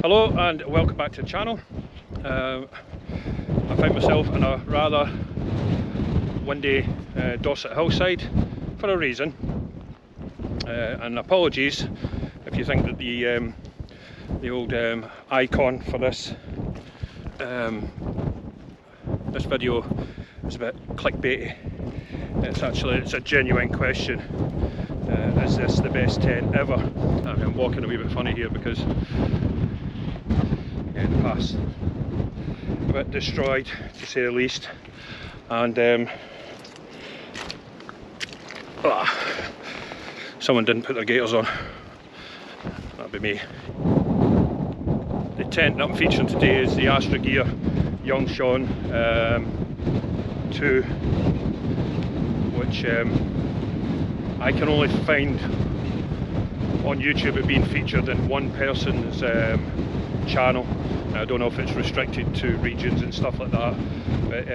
Hello and welcome back to the channel. I found myself in a rather windy Dorset hillside for a reason, and apologies if you think that the old icon for this this video is a bit clickbaity. It's a genuine question. Is this the best tent ever? I'm walking a wee bit funny here because the past a bit destroyed, to say the least, and someone didn't put their gaiters on. That'd be me. The tent that I'm featuring today is the Astra Gear Yun Chuan 2, which I can only find on YouTube it being featured in one person's channel. Now, I don't know if it's restricted to regions and stuff like that, but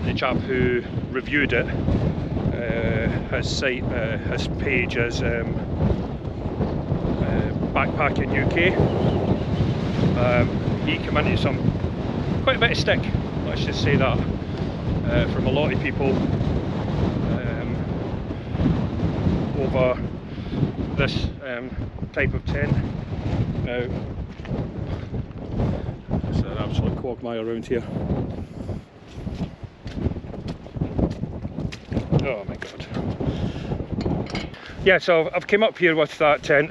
the chap who reviewed it, his page is Backpacking UK. He came into quite a bit of stick, let's just say that, from a lot of people over this type of tent. Now, it's an absolute quagmire around here. Oh my god. Yeah, so I've came up here with that tent,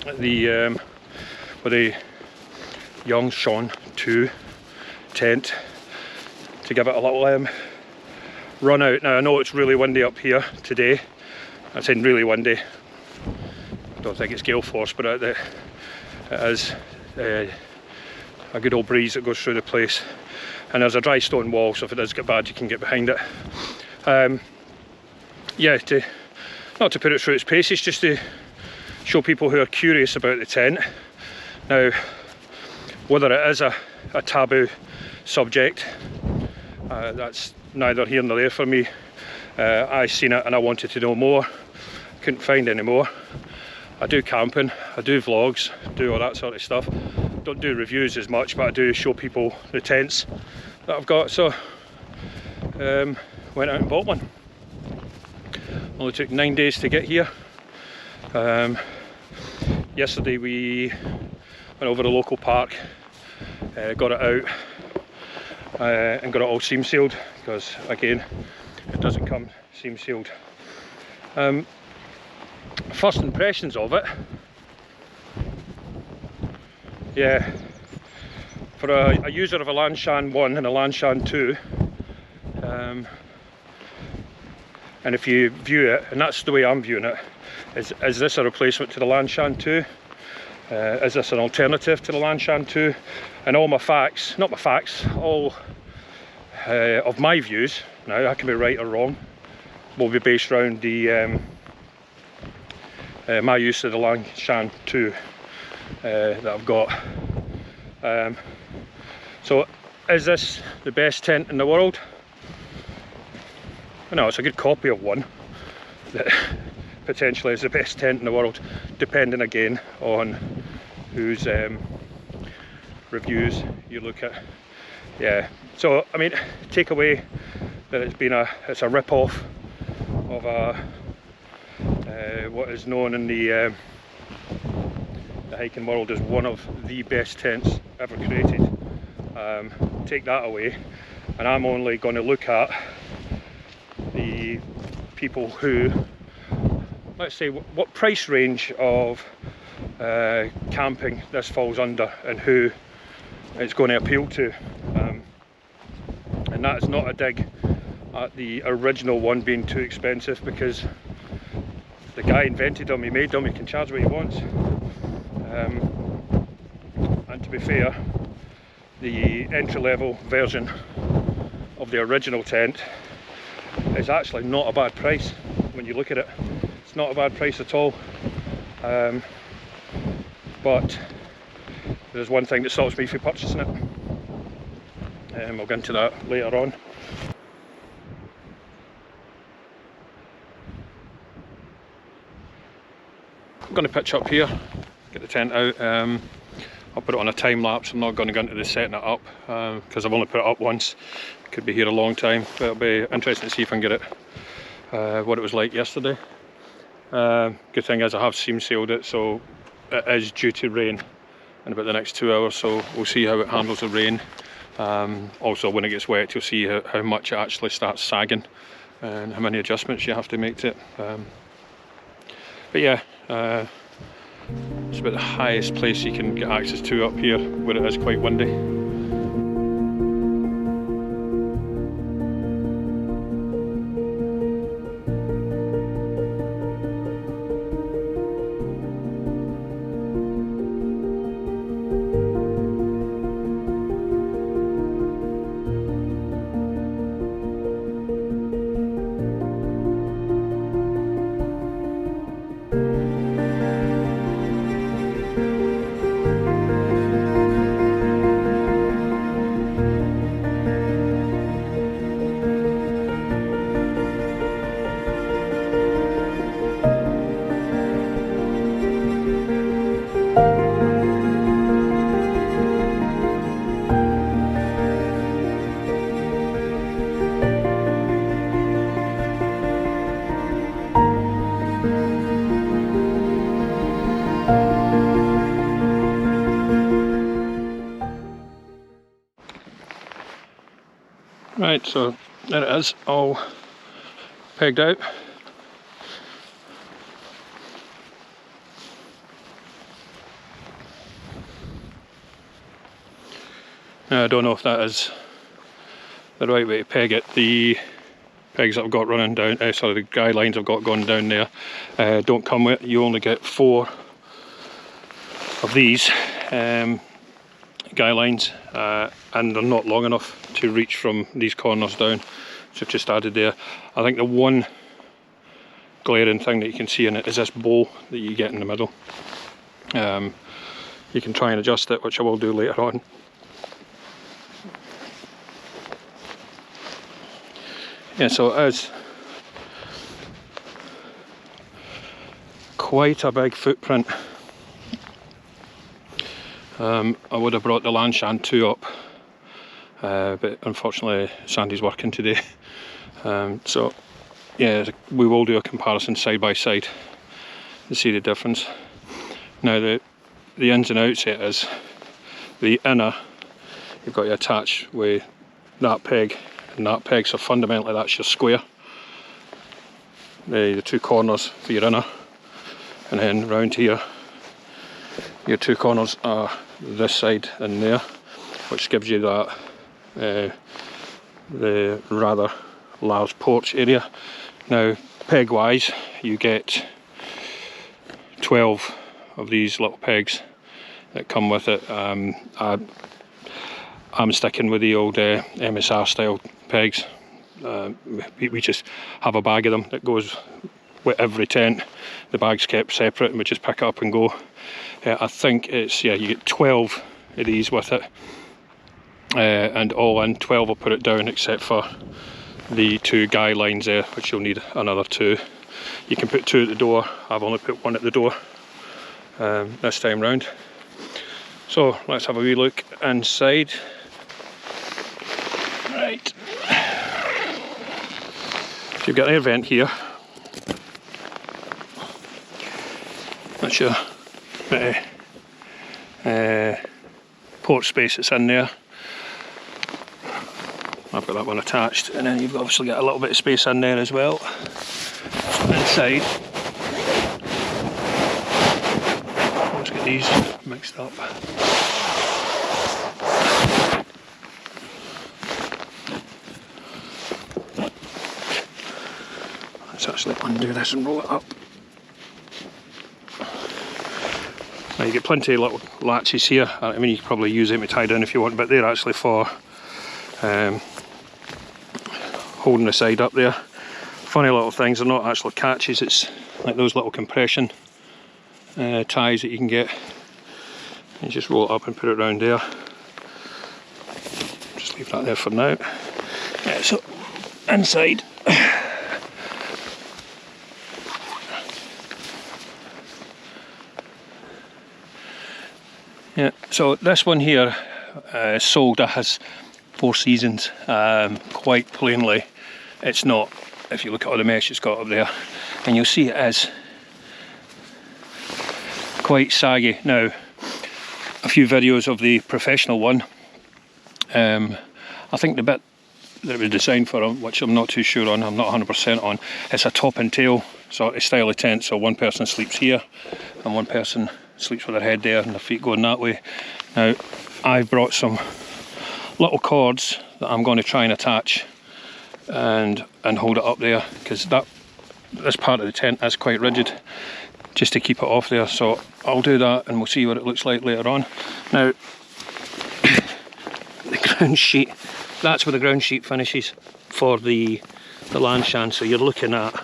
with the Yun Chuan 2 tent, to give it a little run out. Now, I know it's really windy up here today. I'm saying really windy. I don't think it's gale force, but it is a good old breeze that goes through the place, and there's a dry stone wall, so if it does get bad you can get behind it. Yeah, not to put it through its paces, just to show people who are curious about the tent. Now, whether it is a taboo subject, that's neither here nor there for me. I seen it and I wanted to know more, couldn't find any more. I do camping, I do vlogs, do all that sort of stuff. Don't do reviews as much, but I do show people the tents that I've got, so went out and bought one. Only took 9 days to get here. Yesterday we went over to the local park, got it out and got it all seam sealed, because again it doesn't come seam sealed. First impressions of it, yeah, for a user of a Lanshan 1 and a Lanshan 2, and if you view it, and that's the way I'm viewing it, is this a replacement to the Lanshan 2? Is this an alternative to the Lanshan 2? And all my facts, not my facts, all of my views, now I can be right or wrong, will be based around the my use of the Lanshan 2 that I've got. So, is this the best tent in the world? No, it's a good copy of one that potentially is the best tent in the world, depending again on whose reviews you look at. Yeah, so I mean, take away that it's a rip-off of what is known in the hiking world as one of the best tents ever created. Take that away, and I'm only going to look at the people who, let's say, what price range of camping this falls under and who it's going to appeal to. And that is not a dig at the original one being too expensive, because the guy invented them, he made them, he can charge what he wants. And to be fair, the entry-level version of the original tent is actually not a bad price when you look at it. It's not a bad price at all. But there's one thing that stops me from purchasing it, and we'll get into that later on. I'm going to pitch up here, get the tent out. I'll put it on a time lapse. I'm not going to go into the setting it up because I've only put it up once. Could be here a long time, but it'll be interesting to see if I can get it what it was like yesterday. Good thing is I have seam sealed it, so it is due to rain in about the next 2 hours, so we'll see how it handles the rain. Also when it gets wet you'll see how much it actually starts sagging and how many adjustments you have to make to it. But yeah, it's about the highest place you can get access to up here, where it is quite windy. Right, so there it is, all pegged out. Now, I don't know if that is the right way to peg it. The pegs that I've got running down, sorry, the guy lines I've got going down there don't come with it. You only get 4 of these guy lines, and they're not long enough to reach from these corners down, so I've just added there. I think the one glaring thing that you can see in it is this bowl that you get in the middle. You can try and adjust it, which I will do later on. Yeah, so it is quite a big footprint. I would have brought the Lanshan 2 up, but unfortunately Sandy's working today. So yeah, we will do a comparison side by side to see the difference. Now the ins and outs it is, the inner you've got to attach with that peg and that peg, so fundamentally that's your square. The 2 corners for your inner, and then round here your 2 corners are this side and there, which gives you that the rather large porch area. Now peg wise you get 12 of these little pegs that come with it. I'm sticking with the old MSR style pegs. We just have a bag of them that goes with every tent. The bag's kept separate and we just pick it up and go. I think it's, yeah, you get 12 of these with it, and all in 12 will put it down, except for the 2 guy lines there, which you'll need another 2. You can put 2 at the door. I've only put 1 at the door this time round. So let's have a wee look inside. Right, so you've got an air vent here. That's your port space that's in there. I've got that one attached, and then you've obviously got a little bit of space in there as well. Inside, let's get these mixed up. Let's actually undo this and roll it up. Now you get plenty of little latches here. I mean, you can probably use them to tie down if you want, but they're actually for holding the side up there. Funny little things, they're not actually catches, it's like those little compression ties that you can get. You just roll it up and put it around there. Just leave that there for now. Yeah, so inside. Yeah, so this one here sold as 4 seasons. Quite plainly, it's not. If you look at all the mesh it's got up there, and you'll see it is quite saggy. Now, a few videos of the professional one. I think the bit that it was designed for, which I'm not too sure on, I'm not 100% on, it's a top and tail sort of style of tent. So one person sleeps here and one person sleeps with their head there and their feet going that way. Now, I've brought some little cords that I'm going to try and attach and hold it up there, because this part of the tent is quite rigid, just to keep it off there. So I'll do that and we'll see what it looks like later on. Now, the ground sheet, that's where the ground sheet finishes for the Lanshan. So you're looking at,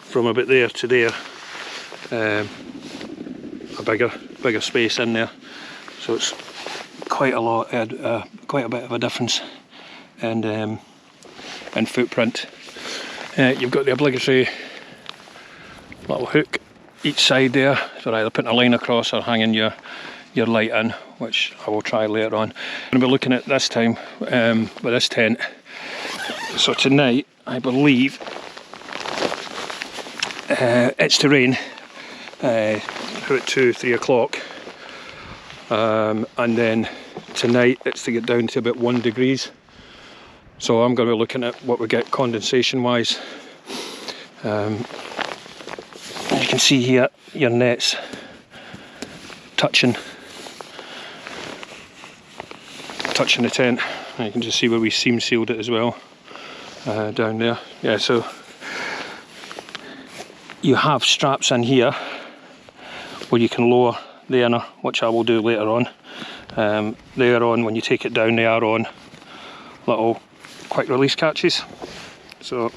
from about there to there, a bigger space in there. So it's quite a lot, quite a bit of a difference in footprint. You've got the obligatory little hook each side there for either putting a line across or hanging your light in, which I will try later on. I'm going to be looking at this time with this tent. So tonight, I believe it's to rain about 2-3 o'clock, and then tonight it's to get down to about 1 degrees. So I'm going to be looking at what we get condensation wise. As you can see here, your net's touching the tent, and you can just see where we seam sealed it as well, down there. Yeah, so you have straps in here where you can lower the inner, which I will do later on. Later on, when you take it down, they are on little quick release catches, so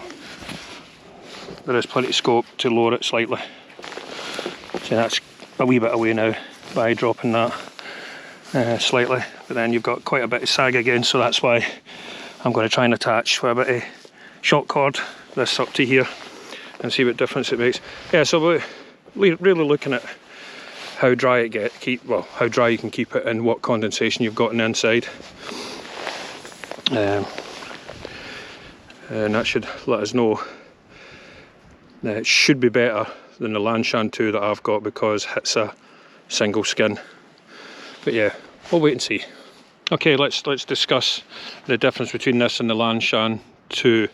there is plenty of scope to lower it slightly. So that's a wee bit away now by dropping that slightly, but then you've got quite a bit of sag again, so that's why I'm going to try and attach with a bit of short cord this up to here and see what difference it makes. Yeah, so we're really looking at how dry it how dry you can keep it and what condensation you've got on the inside. And that should let us know that it should be better than the Lanshan 2 that I've got, because it's a single skin. But yeah, we'll wait and see. Okay, let's discuss the difference between this and the Lanshan 2.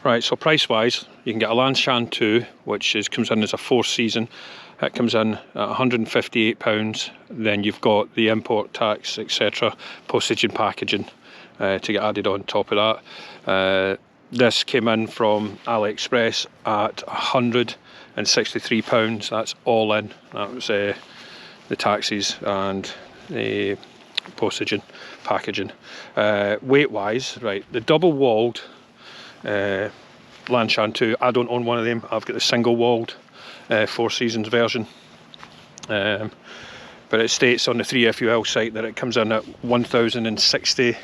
Right, so price wise, you can get a Lanshan 2, which comes in as a 4 season. It comes in at £158. Then you've got the import tax, etc., postage and packaging to get added on top of that. This came in from AliExpress at £163. That's all in. That was the taxes and the postage and packaging. Weight wise, right, the double walled Lanshan 2, I don't own one of them. I've got the single walled 4 seasons version, but it states on the 3FUL site that it comes in at 1060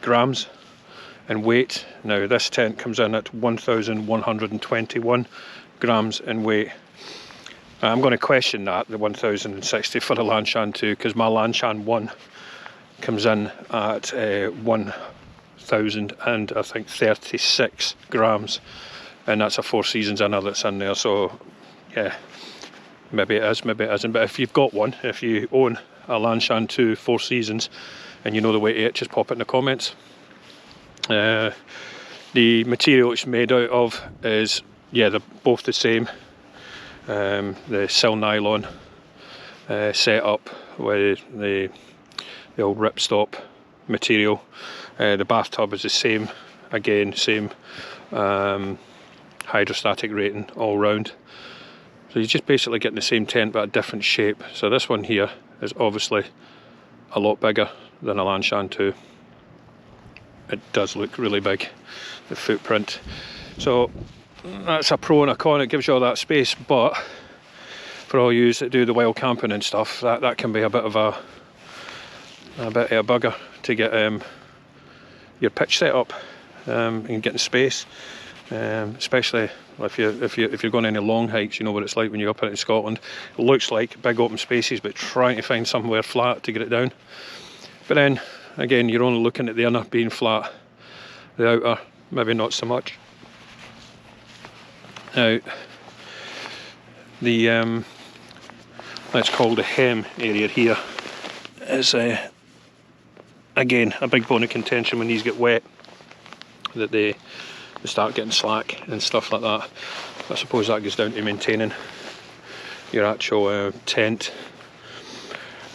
grams in weight. Now this tent comes in at 1121 grams in weight. I'm going to question that, the 1060 for the Lanshan 2, because my Lanshan 1 comes in at 1000 and I think 36 grams, and that's a 4 seasons inner that's in there. So yeah, maybe it is, maybe it isn't. But if you've got one, if you own a Lanshan 2 4 seasons and you know the weight of it, just pop it in the comments. The material it's made out of is, yeah, they're both the same. The sil nylon setup with the old ripstop material. The bathtub is the same, again, same hydrostatic rating all round. So you're just basically getting the same tent but a different shape. So this one here is obviously a lot bigger than a Lanshan 2. It does look really big, the footprint. So that's a pro and a con. It gives you all that space, but for all you that do the wild camping and stuff, that can be a bit of a bugger to get your pitch set up and getting space, especially if you're going any long hikes. You know what it's like when you're up into Scotland. It looks like big open spaces, but trying to find somewhere flat to get it down. But then again, you're only looking at the inner being flat, the outer maybe not so much. Now the let's call the hem area here is again a big bone of contention when these get wet, that they start getting slack and stuff like that. I suppose that goes down to maintaining your actual tent.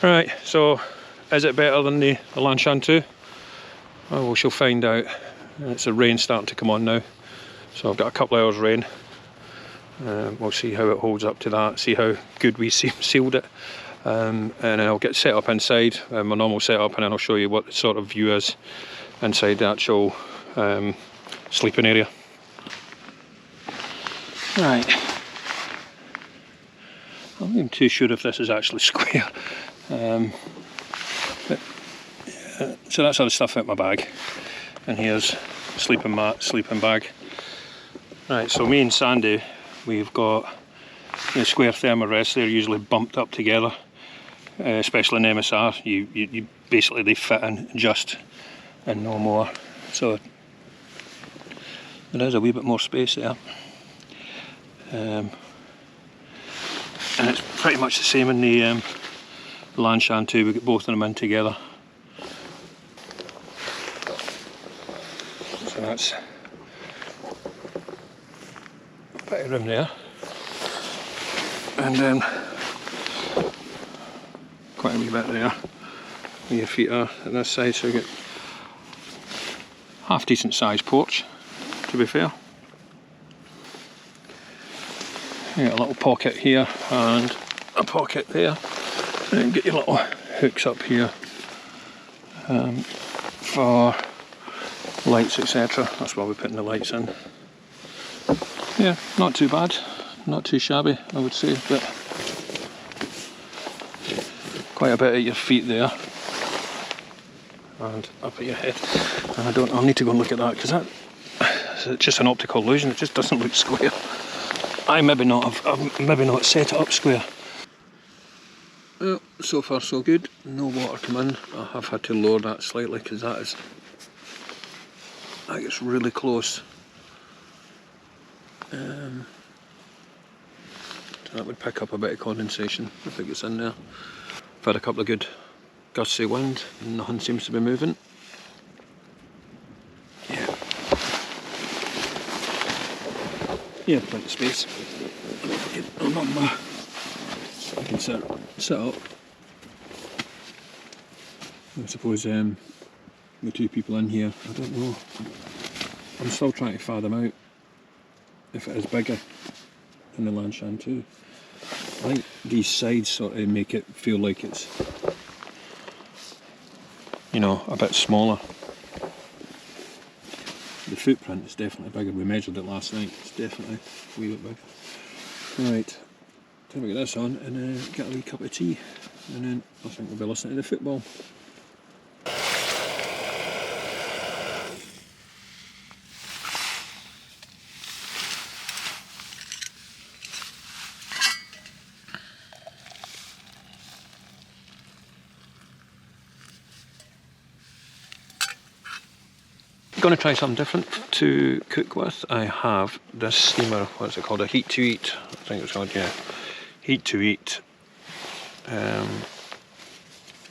Right, so is it better than the Lanshan 2? Well, we shall find out. It's the rain starting to come on now, so I've got a couple of hours rain. We'll see how it holds up to that, see how good we sealed it, and then I'll get set up inside, my normal setup, and then I'll show you what the sort of view is inside the actual sleeping area. Right, I'm not even too sure if this is actually square, but, so that's all the stuff out my bag, and here's sleeping mat, sleeping bag. Right, so me and Sandy, we've got the square thermarest. They're usually bumped up together, especially in MSR. You basically, they fit in just and no more. So there is a wee bit more space there, and it's pretty much the same in the Lanshan 2. We get both of them in together. So that's a bit of room there, and then quite a wee bit there where your feet are at this side, so you get half decent sized porch, to be fair. You get a little pocket here and a pocket there, and then get your little hooks up here for lights, etc. That's why we're putting the lights in. Yeah, not too bad, not too shabby, I would say, but quite a bit at your feet there and up at your head. And I'll need to go and look at that, because it's just an optical illusion. It just doesn't look square. I've maybe not set it up square. Well, so far so good. No water come in. I have had to lower that slightly because that gets really close. So that would pick up a bit of condensation if it gets in there. I've had a couple of good gusts of wind and nothing seems to be moving. Yeah, plenty of space. I can sit up. I suppose with two people in here, I don't know. I'm still trying to fathom out if it is bigger than the Lanshan 2. I think these sides sort of make it feel like it's, you know, a bit smaller. The footprint is definitely bigger. We measured it last night. It's definitely a wee bit bigger. Right, time to get this on and get a wee cup of tea, and then I think we'll be listening to the football. Going to try something different to cook with. I have this steamer, what's it called, a heat to eat, I think it's called, yeah, heat to eat, and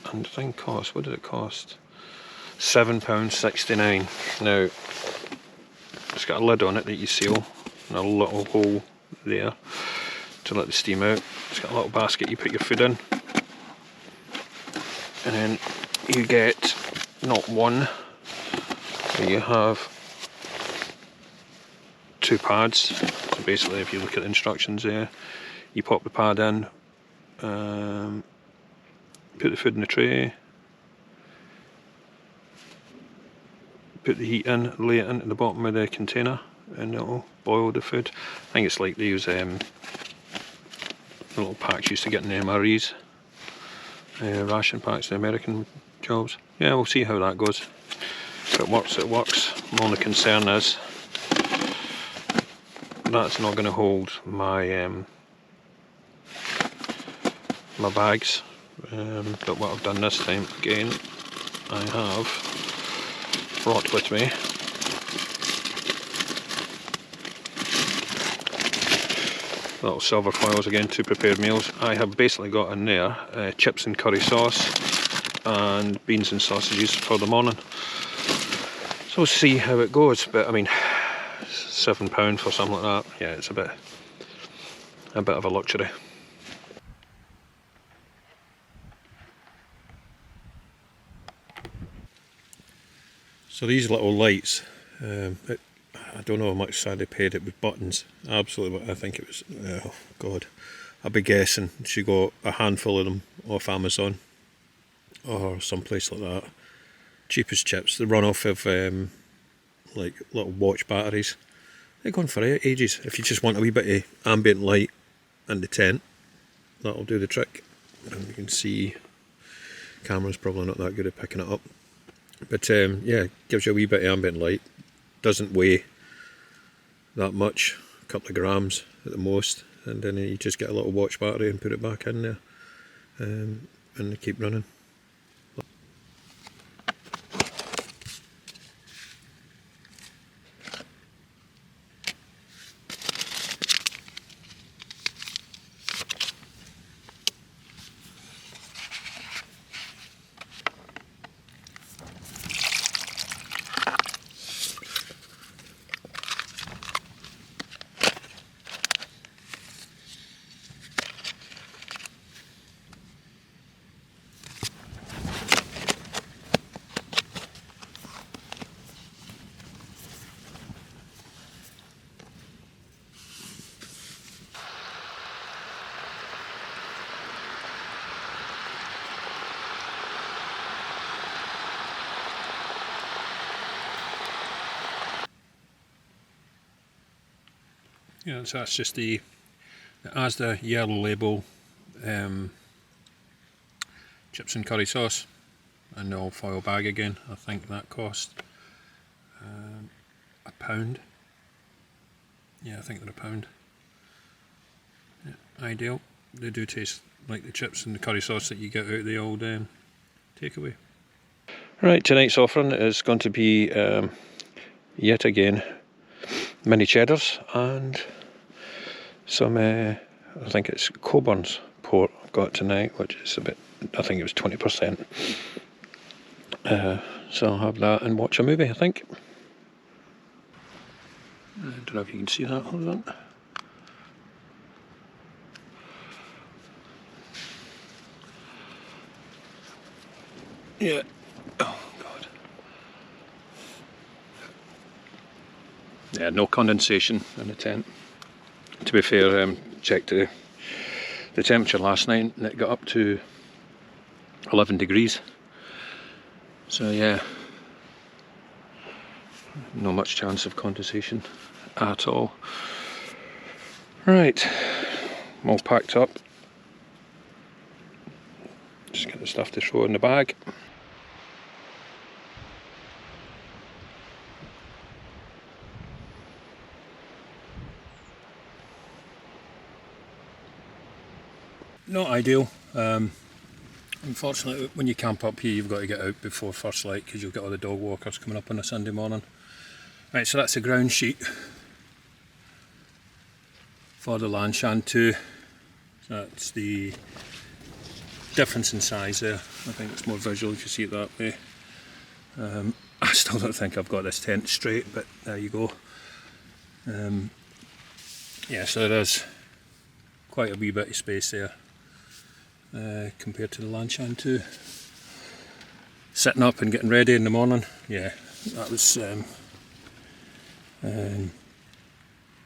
the thing cost, what did it cost? £7.69. Now it's got a lid on it that you seal and a little hole there to let the steam out. It's got a little basket you put your food in, and then you get not one, you have two pads. So basically, if you look at the instructions there, you pop the pad in, put the food in the tray, put the heat in, lay it into the bottom of the container, and it'll boil the food. I think it's like they use little packs used to get in the MREs, ration packs, the American jobs. Yeah, we'll see how that goes. If it works, it works. My only concern is that's not going to hold my my bags. But what I've done this time, again, I have brought with me little silver foils again to prepare meals. I have basically got in there chips and curry sauce and beans and sausages for the morning. So we'll see how it goes. But I mean, £7 for something like that, yeah, it's a bit of a luxury. So these little lights, I don't know how much Sadie paid it with buttons. Absolutely, I think it was, oh God, I'd be guessing she got a handful of them off Amazon or someplace like that. Cheap as chips. They run off of like little watch batteries. They're going for ages. If you just want a wee bit of ambient light in the tent, that'll do the trick. And you can see, camera's probably not that good at picking it up. But yeah, gives you a wee bit of ambient light. Doesn't weigh that much, a couple of grams at the most. And then you just get a little watch battery and put it back in there, and they keep running. Yeah, so that's just the Astra yellow label chips and curry sauce, and the old foil bag again. I think that cost £1. Yeah, I think they're £1. Yeah, ideal. They do taste like the chips and the curry sauce that you get out of the old takeaway. Right, tonight's offering is going to be yet again mini cheddars and some I think it's Coburn's port I've got tonight, which is a bit, I think it was 20%. So I'll have that and watch a movie, I think. I don't know if you can see that, hold on. Yeah, oh God. Yeah, no condensation in the tent. To be fair, checked the temperature last night and it got up to 11 degrees. So yeah, no much chance of condensation at all. Right, I'm all packed up. Just get the stuff to throw in the bag. Not ideal. Unfortunately, when you camp up here, you've got to get out before first light because you've got all the dog walkers coming up on a Sunday morning. Right, so that's the ground sheet for the Lanshan 2. That's the difference in size there. I think it's more visual if you see it that way. I still don't think I've got this tent straight, but there you go. Yeah, so there is quite a wee bit of space there. Compared to the Lanshan 2. Sitting up and getting ready in the morning, yeah, that was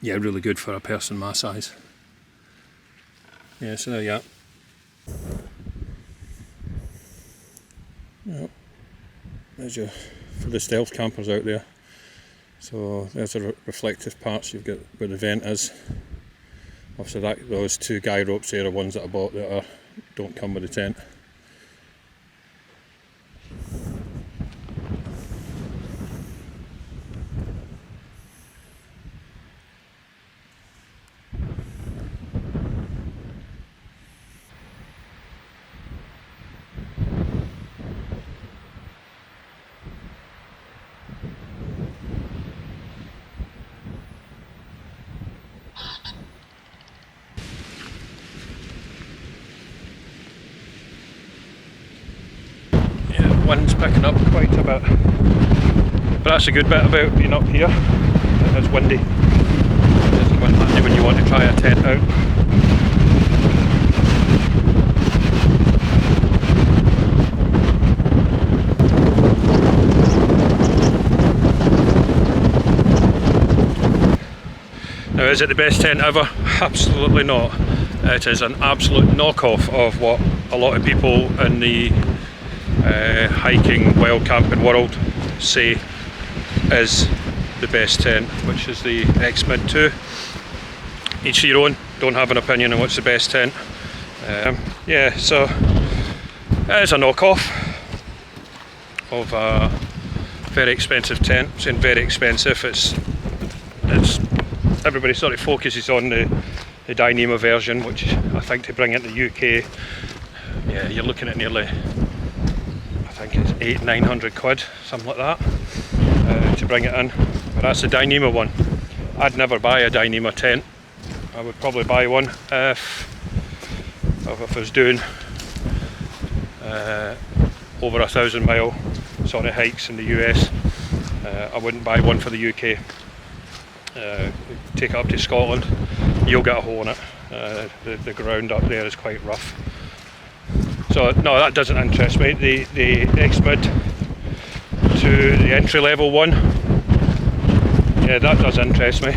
yeah, really good for a person my size. Yeah, so there you are. Yep. There's your, for the stealth campers out there. So there's the reflective parts you've got where the vent is Obviously those 2 guy ropes there are ones that I bought that don't come with the tent. Wind's picking up quite a bit, but that's a good bit about being up here. It's windy. It's wind handy when you want to try a tent out. Now, is it the best tent ever? Absolutely not. It is an absolute knockoff of what a lot of people in the hiking, wild camping world say is the best tent, which is the X-Mid 2. Each to your own, don't have an opinion on what's the best tent. Yeah, so it is a knockoff of a very expensive tent. I'm saying very expensive. It's everybody sort of focuses on the Dyneema version, which I think to bring it to the UK, yeah, you're looking at nearly, I think it's 800-900 quid, something like that, to bring it in. But that's the Dyneema one. I'd never buy a Dyneema tent. I would probably buy one if I was doing over 1,000 mile sort of hikes in the US. I wouldn't buy one for the UK. Take it up to Scotland, you'll get a hole in it. The ground up there is quite rough. So no, that doesn't interest me. The X-Mid to the entry level one, yeah, that does interest me.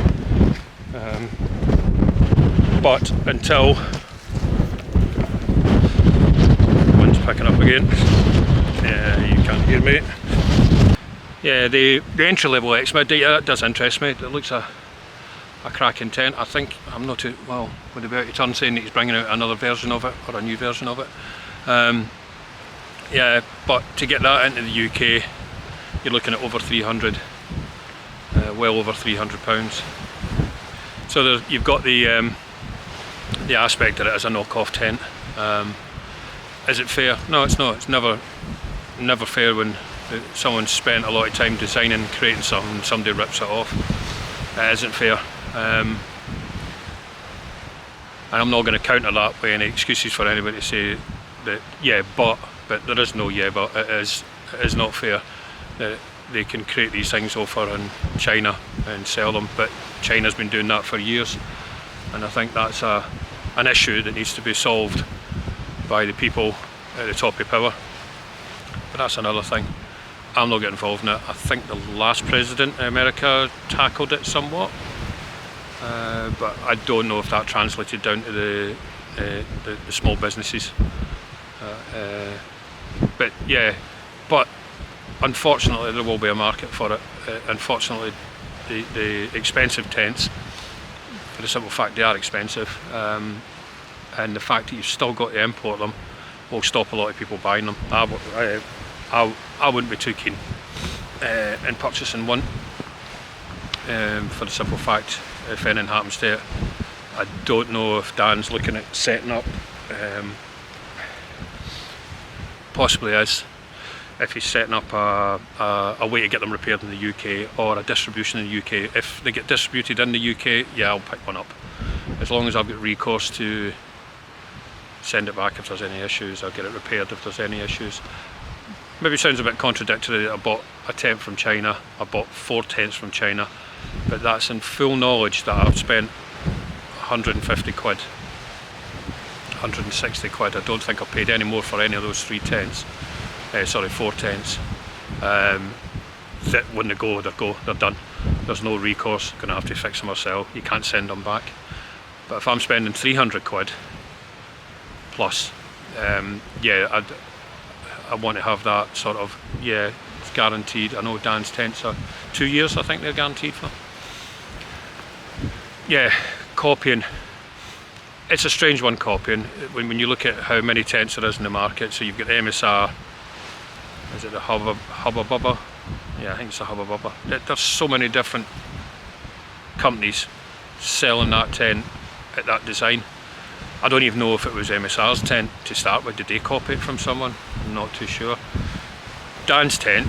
But until wind's picking up again, yeah, you can't hear me. Yeah, the entry level X-Mid, yeah, that does interest me. It looks a cracking tent. I think I'm not too well with about to turn saying that he's bringing out another version of it, or a new version of it. Yeah, but to get that into the UK, you're looking at over 300, well over £300. So there, you've got the aspect that it is a knockoff tent. Is it fair? No, it's not. It's never fair when someone spent a lot of time designing and creating something and somebody rips it off. It isn't fair. And I'm not going to counter that with any excuses for anybody to say that, yeah, but there is no yeah, but it is not fair that they can create these things over in China and sell them, but China's been doing that for years, and I think that's an issue that needs to be solved by the people at the top of power. But that's another thing. I'm not getting involved in it. I think the last president in America tackled it somewhat, but I don't know if that translated down to the small businesses. But yeah, but unfortunately there will be a market for it. Unfortunately, the expensive tents, for the simple fact they are expensive, and the fact that you've still got to import them will stop a lot of people buying them. I wouldn't be too keen in purchasing one, for the simple fact, if anything happens to it, I don't know if Dan's looking at setting up, possibly is, if he's setting up a way to get them repaired in the UK, or a distribution in the UK. If they get distributed in the UK, yeah, I'll pick one up. As long as I've got recourse to send it back if there's any issues, I'll get it repaired if there's any issues. Maybe sounds a bit contradictory that I bought a tent from China, I bought 4 tents from China, but that's in full knowledge that I've spent 150 quid, 160 quid. I don't think I paid any more for any of those 4 tents. That when they go, they're done. There's no recourse, gonna have to fix them myself, you can't send them back. But if I'm spending 300 quid plus, yeah, I want to have that sort of, yeah, it's guaranteed. I know Dan's tents are 2 years, I think they're guaranteed for. Yeah, copying it's a strange one copying when you look at how many tents there is in the market. So you've got the MSR, is it the Hubba Bubba? Yeah, I think it's the Hubba Bubba. There's so many different companies selling that tent at that design. I don't even know if it was MSR's tent to start with. Did they copy it from someone? I'm not too sure. Dan's tent,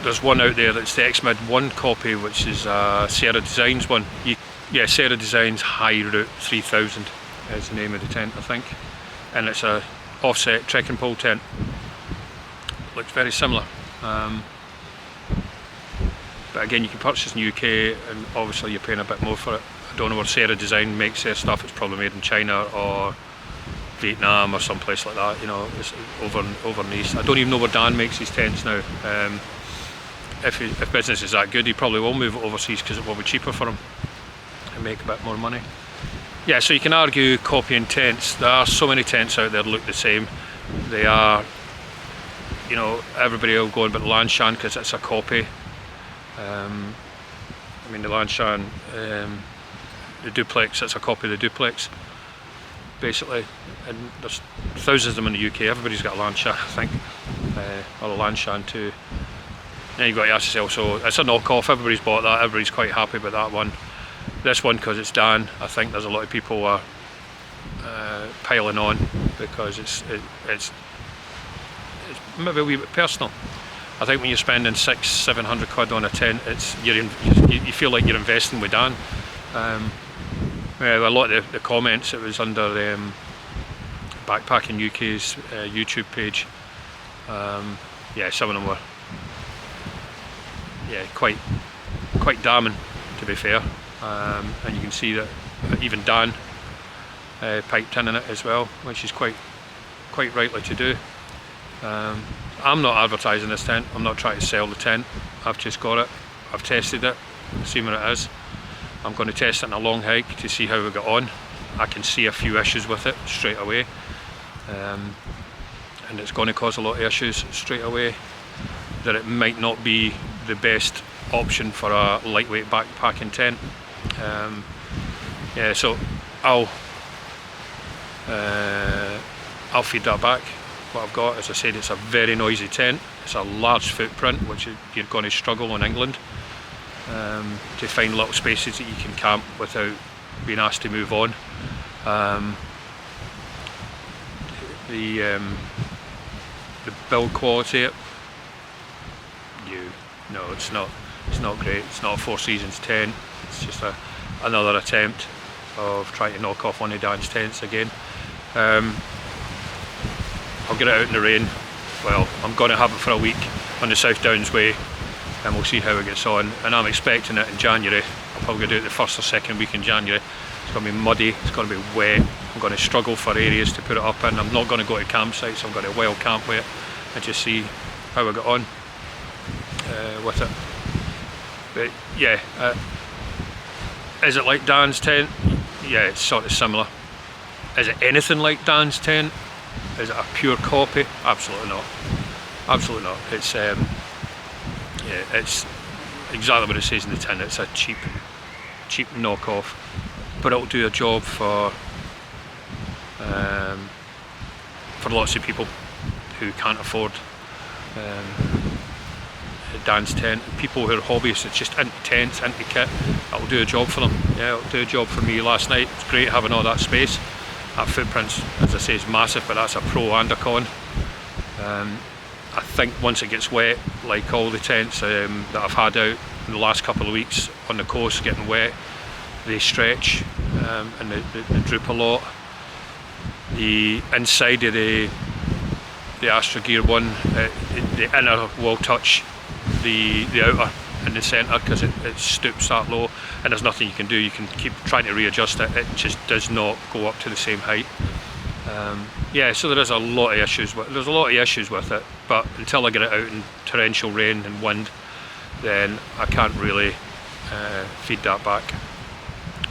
there's one out there that's the X-Mid 1 copy, which is Sierra Designs one. Yeah, Sierra Designs High Route 3000 is the name of the tent, I think. And it's a offset trekking pole tent. Looks very similar. But again, you can purchase in the UK, and obviously you're paying a bit more for it. I don't know where Sierra Design makes their stuff. It's probably made in China or Vietnam or someplace like that. You know, it's over in the east. I don't even know where Dan makes his tents now. If business is that good, he probably will move it overseas because it will be cheaper for him and make a bit more money. Yeah, so you can argue copying tents. There are so many tents out there that look the same. They are, you know, everybody will go on about Lanshan because it's a copy. I mean, the Lanshan, the duplex, it's a copy of the duplex, basically. And there's thousands of them in the UK. Everybody's got a Lanshan, I think, or a Lanshan too. Then you've got to ask yourself, so it's a knockoff. Everybody's bought that. Everybody's quite happy with that one. This one, because it's Dan, I think there's a lot of people are piling on because it's maybe a wee bit personal. I think when you're spending 600-700 quid on a tent, you feel like you're investing with Dan. A lot of the comments, it was under Backpacking UK's YouTube page. Yeah, some of them were quite damning, to be fair. And you can see that even Dan piped in it as well, which is quite rightly to do. I'm not advertising this tent. I'm not trying to sell the tent. I've just got it. I've tested it, seen what it is. I'm going to test it in a long hike to see how we get on. I can see a few issues with it straight away, and it's going to cause a lot of issues straight away. That it might not be the best option for a lightweight backpacking tent. Yeah, so I'll feed that back. What I've got, as I said, it's a very noisy tent. It's a large footprint, which you're going to struggle in England to find little spaces that you can camp without being asked to move on. The build quality, no, it's not great. It's not a Four Seasons tent. It's just another attempt of trying to knock off one of Dan's tents again. I'll get it out in the rain. Well, I'm going to have it for a week on the South Downs Way, and we'll see how it gets on. And I'm expecting it in January. I'll probably do it the first or second week in January. It's going to be muddy, it's going to be wet. I'm going to struggle for areas to put it up in. I'm not going to go to campsites. I'm going to wild camp with it and just see how I get on with it. But yeah, is it like Dan's tent? Yeah, it's sort of similar. Is it anything like Dan's tent? Is it a pure copy? Absolutely not. Absolutely not. It's it's exactly what it says in the tin. It's a cheap knockoff, but it'll do a job for lots of people who can't afford Dan's tent. People who are hobbyists, it's just into tents, into kit. It'll do a job for them. Yeah, it'll do a job for me last night. It's great having all that space. That footprint, as I say, is massive, but that's a pro and a con. I think once it gets wet, like all the tents that I've had out in the last couple of weeks on the coast getting wet, they stretch and they droop a lot. The inside of the Astra Gear 1, the inner will touch the outer in the centre because it stoops that low, and there's nothing you can do. You can keep trying to readjust it. It just does not go up to the same height. Yeah, so there is a lot of issues with it. But until I get it out in torrential rain and wind, then I can't really feed that back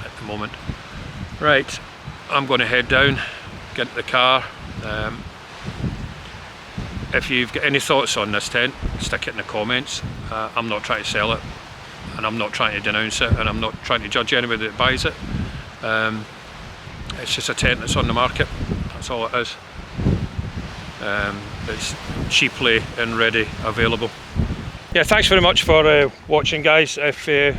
at the moment. Right, I'm going to head down, get into the car. If you've got any thoughts on this tent, stick it in the comments. I'm not trying to sell it, and I'm not trying to denounce it, and I'm not trying to judge anybody that buys it. It's just a tent that's on the market, that's all it is. It's cheaply and ready available. Yeah, thanks very much for watching, guys. If you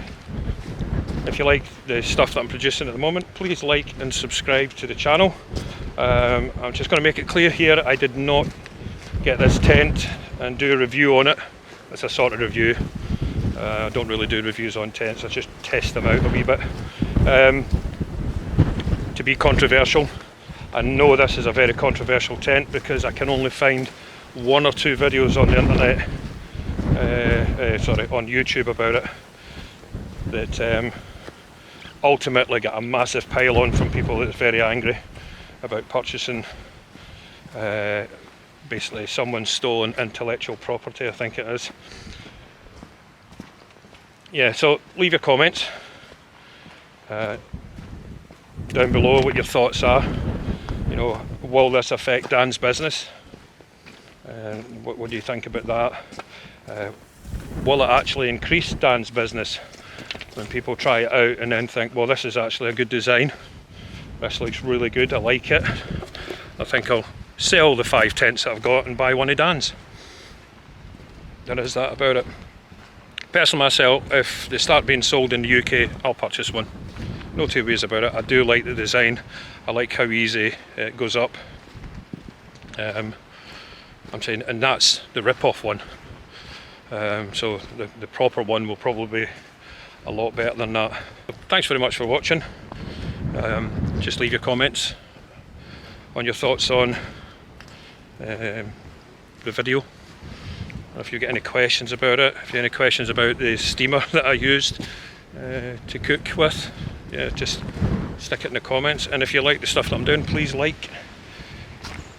like the stuff that I'm producing at the moment, please like and subscribe to the channel. I'm just going to make it clear here, I did not get this tent and do a review on it. It's a sort of review. I don't really do reviews on tents, I just test them out a wee bit. To be controversial. I know this is a very controversial tent because I can only find 1 or 2 videos on the internet, on YouTube about it, that ultimately get a massive pile on from people that's very angry about purchasing basically someone's stolen intellectual property, I think it is. Yeah, so leave your comments down below what your thoughts are. You know, will this affect Dan's business? What do you think about that? Will it actually increase Dan's business when people try it out and then think, well, this is actually a good design, this looks really good, I like it, I think I'll sell the 5 tents that I've got and buy one of Dan's. There is that about it. Personally myself, if they start being sold in the UK, I'll purchase one. No two ways about it. I do like the design. I like how easy it goes up. I'm saying, and that's the rip-off one. So the proper one will probably be a lot better than that. Thanks very much for watching. Just leave your comments on your thoughts on the video. If you get any questions about it, if you have any questions about the steamer that I used to cook with, yeah, just stick it in the comments. And if you like the stuff that I'm doing, please like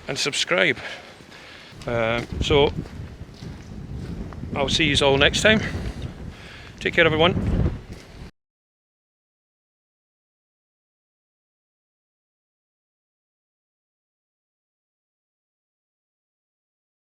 and subscribe. So I'll see you all next time. Take care, everyone.